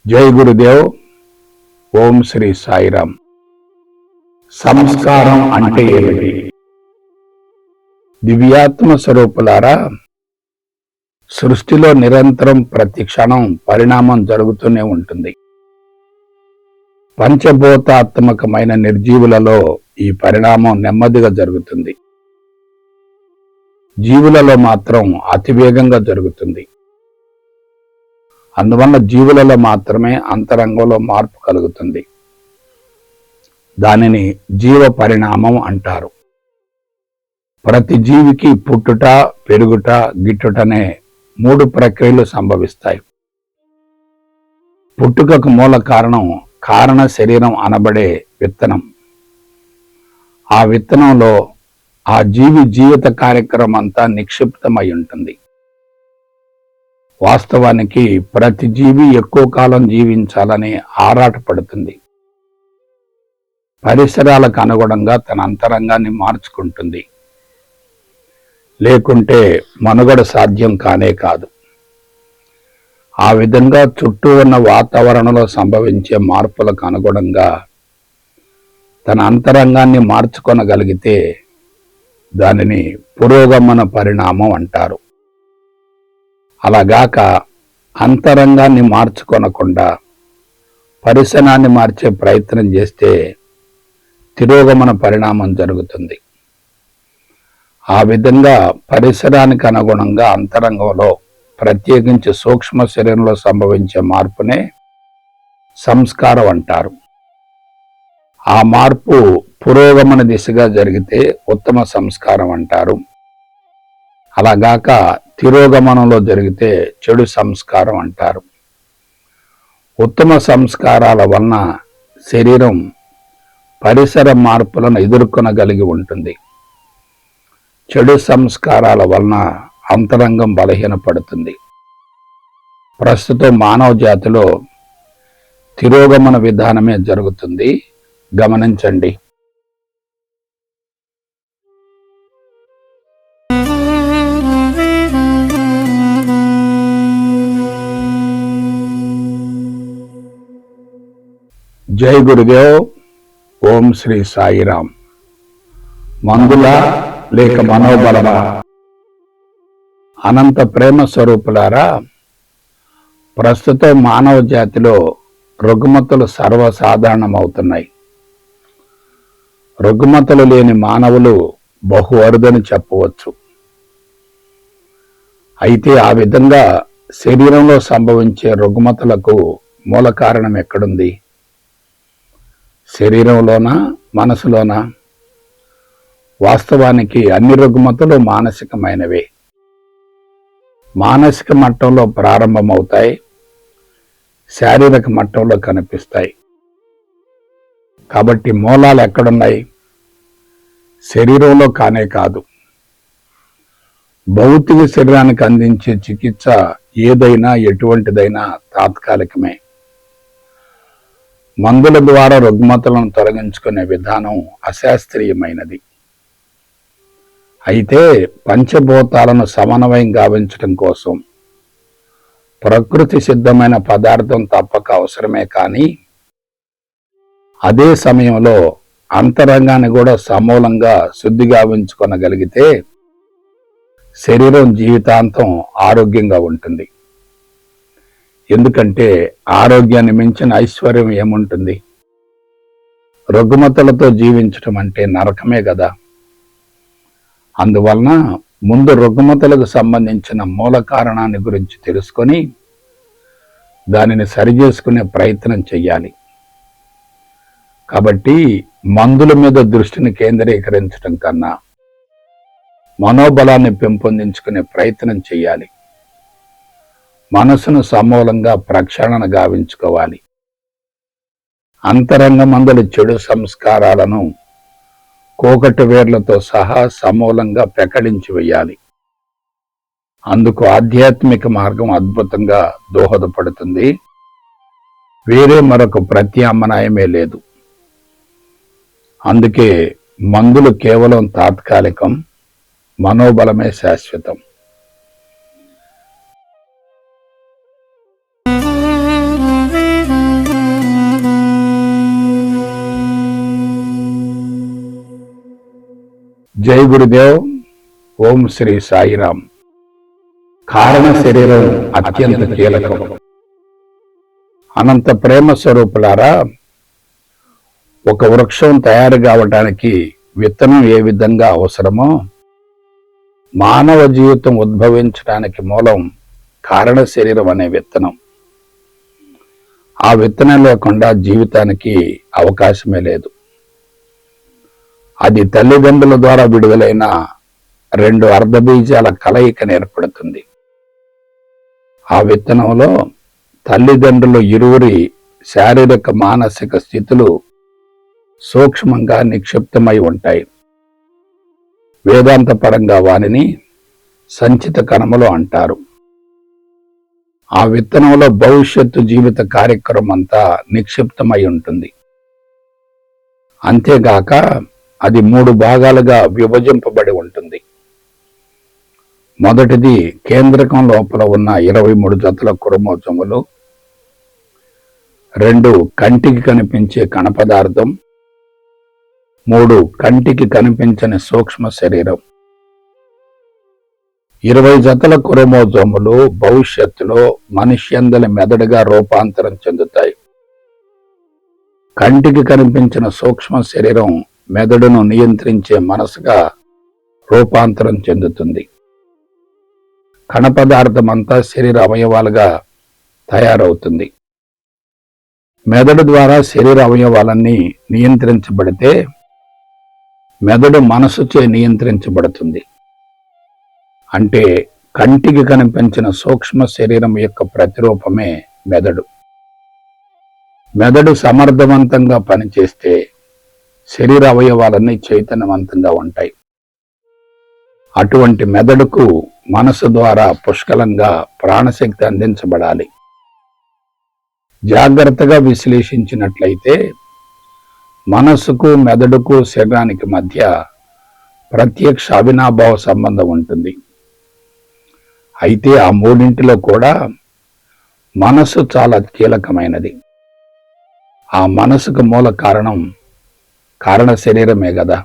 జై గురుదేవ్. ఓం శ్రీ సాయిరామ్. సంస్కారం అంటే ఏమిటి? దివ్యాత్మ స్వరూపులారా, సృష్టిలో నిరంతరం ప్రతి క్షణం పరిణామం జరుగుతూనే ఉంటుంది. పంచభూతాత్మకమైన నిర్జీవులలో ఈ పరిణామం నెమ్మదిగా జరుగుతుంది. జీవులలో మాత్రం అతివేగంగా జరుగుతుంది. అందువల్ల జీవులలో మాత్రమే అంతరంగంలో మార్పు కలుగుతుంది. దానిని జీవ పరిణామం అంటారు. ప్రతి జీవికి పుట్టుట, పెరుగుట, గిట్టుటనే 3 ప్రక్రియలు సంభవిస్తాయి. పుట్టుకకు మూల కారణం కారణ శరీరం అనబడే విత్తనం. ఆ విత్తనంలో ఆ జీవిత కార్యక్రమం అంతా నిక్షిప్తమై ఉంటుంది. వాస్తవానికి ప్రతి జీవి ఎక్కువ కాలం జీవించాలని ఆరాటపడుతుంది. పరిసరాలకు అనుగుణంగా తన అంతరంగాన్ని మార్చుకుంటుంది. లేకుంటే మనుగడ సాధ్యం కానే కాదు. ఆ విధంగా చుట్టూ ఉన్న వాతావరణంలో సంభవించే మార్పులకు అనుగుణంగా తన అంతరంగాన్ని మార్చుకొనగలిగితే దానిని పురోగమన పరిణామం అంటారు. అలాగాక అంతరంగాన్ని మార్చుకొనకుండా పరిసరాన్ని మార్చే ప్రయత్నం చేస్తే తిరోగమన పరిణామం జరుగుతుంది. ఆ విధంగా పరిసరానికి అనుగుణంగా అంతరంగంలో, ప్రత్యేకించి సూక్ష్మ శరీరంలో సంభవించే మార్పునే సంస్కారం అంటారు. ఆ మార్పు పురోగమన దిశగా జరిగితే ఉత్తమ సంస్కారం అంటారు. అలాగాక తిరోగమనంలో జరిగితే చెడు సంస్కారం అంటారు. ఉత్తమ సంస్కారాల వలన శరీరం పరిసర మార్పులను ఎదుర్కొనగలిగి ఉంటుంది. చెడు సంస్కారాల వలన అంతరంగం బలహీనపడుతుంది. ప్రస్తుతం మానవ జాతిలో తిరోగమన విధానమే జరుగుతుంది. గమనించండి. జై గురుదేవ్. ఓం శ్రీ సాయిరామ్. మందుల లేక మనోబలమా? అనంత ప్రేమ స్వరూపులారా, ప్రస్తుతం మానవ జాతిలో రుగ్మతలు సర్వసాధారణమవుతున్నాయి. రుగ్మతలు లేని మానవులు బహు అరుదని చెప్పవచ్చు. అయితే ఆ విధంగా శరీరంలో సంభవించే రుగ్మతలకు మూల కారణం ఎక్కడుంది? శరీరంలోనా, మనసులోనా? వాస్తవానికి అన్ని రుగ్మతలు మానసికమైనవే. మానసిక మట్టంలో ప్రారంభమవుతాయి, శారీరక మట్టంలో కనిపిస్తాయి. కాబట్టి మూలాలు ఎక్కడున్నాయి? శరీరంలో కానే కాదు. భౌతిక శరీరానికి అందించే చికిత్స ఏదైనా, ఎటువంటిదైనా తాత్కాలికమే. మందుల ద్వారా రుగ్మతలను తొలగించుకునే విధానం అశాస్త్రీయమైనది. అయితే పంచభూతాలను సమన్వయం గావించడం కోసం ప్రకృతి సిద్ధమైన పదార్థం తప్పక అవసరమే. కానీ అదే సమయంలో అంతరంగాన్ని కూడా సమూలంగా శుద్ధి గావించుకొనగలిగితే శరీరం జీవితాంతం ఆరోగ్యంగా ఉంటుంది. ఎందుకంటే ఆరోగ్యాన్ని మించిన ఐశ్వర్యం ఏముంటుంది? రుగ్మతలతో జీవించటం అంటే నరకమే కదా. అందువలన ముందు రుగ్మతలకు సంబంధించిన మూల కారణాన్ని గురించి తెలుసుకొని దానిని సరిచేసుకునే ప్రయత్నం చెయ్యాలి. కాబట్టి మందుల మీద దృష్టిని కేంద్రీకరించడం కన్నా మనోబలాన్ని పెంపొందించుకునే ప్రయత్నం చెయ్యాలి. మనసును సమూలంగా ప్రక్షాళన గావించుకోవాలి. అంతరంగమందలి చెడు సంస్కారాలను కోకటి వేర్లతో సహా సమూలంగా పెకడించి వేయాలి. అందుకు ఆధ్యాత్మిక మార్గం అద్భుతంగా దోహదపడుతుంది. వేరే మరొక ప్రత్యామ్నాయమే లేదు. అందుకే మందులు కేవలం తాత్కాలికం, మనోబలమే శాశ్వతం. జై గురుదేవ్. ఓం శ్రీ సాయిరామ్. కారణ శరీరం అత్యంత కీలకం. అనంత ప్రేమ స్వరూపులారా, ఒక వృక్షం తయారు కావడానికి విత్తనం ఏ విధంగా అవసరమో, మానవ జీవితం ఉద్భవించడానికి మూలం కారణ శరీరం అనే విత్తనం. ఆ విత్తనం లేకుండా జీవితానికి అవకాశమే లేదు. అది తల్లిదండ్రుల ద్వారా విడుదలైన 2 అర్ధబీజాల కలయికను ఏర్పడుతుంది. ఆ విత్తనంలో తల్లిదండ్రులు ఇరువురి శారీరక మానసిక స్థితులు సూక్ష్మంగా నిక్షిప్తమై ఉంటాయి. వేదాంత పరంగా వానిని సంచిత కణములు అంటారు. ఆ విత్తనంలో భవిష్యత్తు జీవిత కార్యక్రమం అంతా నిక్షిప్తమై ఉంటుంది. అంతేగాక అది 3 భాగాలుగా విభజింపబడి ఉంటుంది. మొదటిది కేంద్రకం లోపల ఉన్న 23 జతల క్రోమోజోములు. 2 కంటికి కనిపించే కణ పదార్థం. 3 కంటికి కనిపించని సూక్ష్మ శరీరం. 20 జతల క్రోమోజోములు భవిష్యత్తులో మనిషి మెదడుగా రూపాంతరం చెందుతాయి. కంటికి కనిపించిన సూక్ష్మ శరీరం మెదడును నియంత్రించే మనసుగా రూపాంతరం చెందుతుంది. కణ పదార్థం అంతా శరీర అవయవాలుగా తయారవుతుంది. మెదడు ద్వారా శరీర అవయవాలన్నీ నియంత్రించబడితే మెదడు మనసుచే నియంత్రించబడుతుంది. అంటే కంటికి కనిపించిన సూక్ష్మ శరీరం యొక్క ప్రతిరూపమే మెదడు. మెదడు సమర్థవంతంగా పనిచేస్తే శరీర అవయవాలన్నీ చైతన్యవంతంగా ఉంటాయి. అటువంటి మెదడుకు మనసు ద్వారా పుష్కలంగా ప్రాణశక్తి అందించబడాలి. జాగ్రత్తగా విశ్లేషించినట్లయితే మనసుకు, మెదడుకు, శరీరానికి మధ్య ప్రత్యక్ష అవినాభావ సంబంధం ఉంటుంది. అయితే ఆ మూడింటిలో కూడా మనసు చాలా కీలకమైనది. ఆ మనసుకు మూల కారణం కారణ శరీరమే కదా.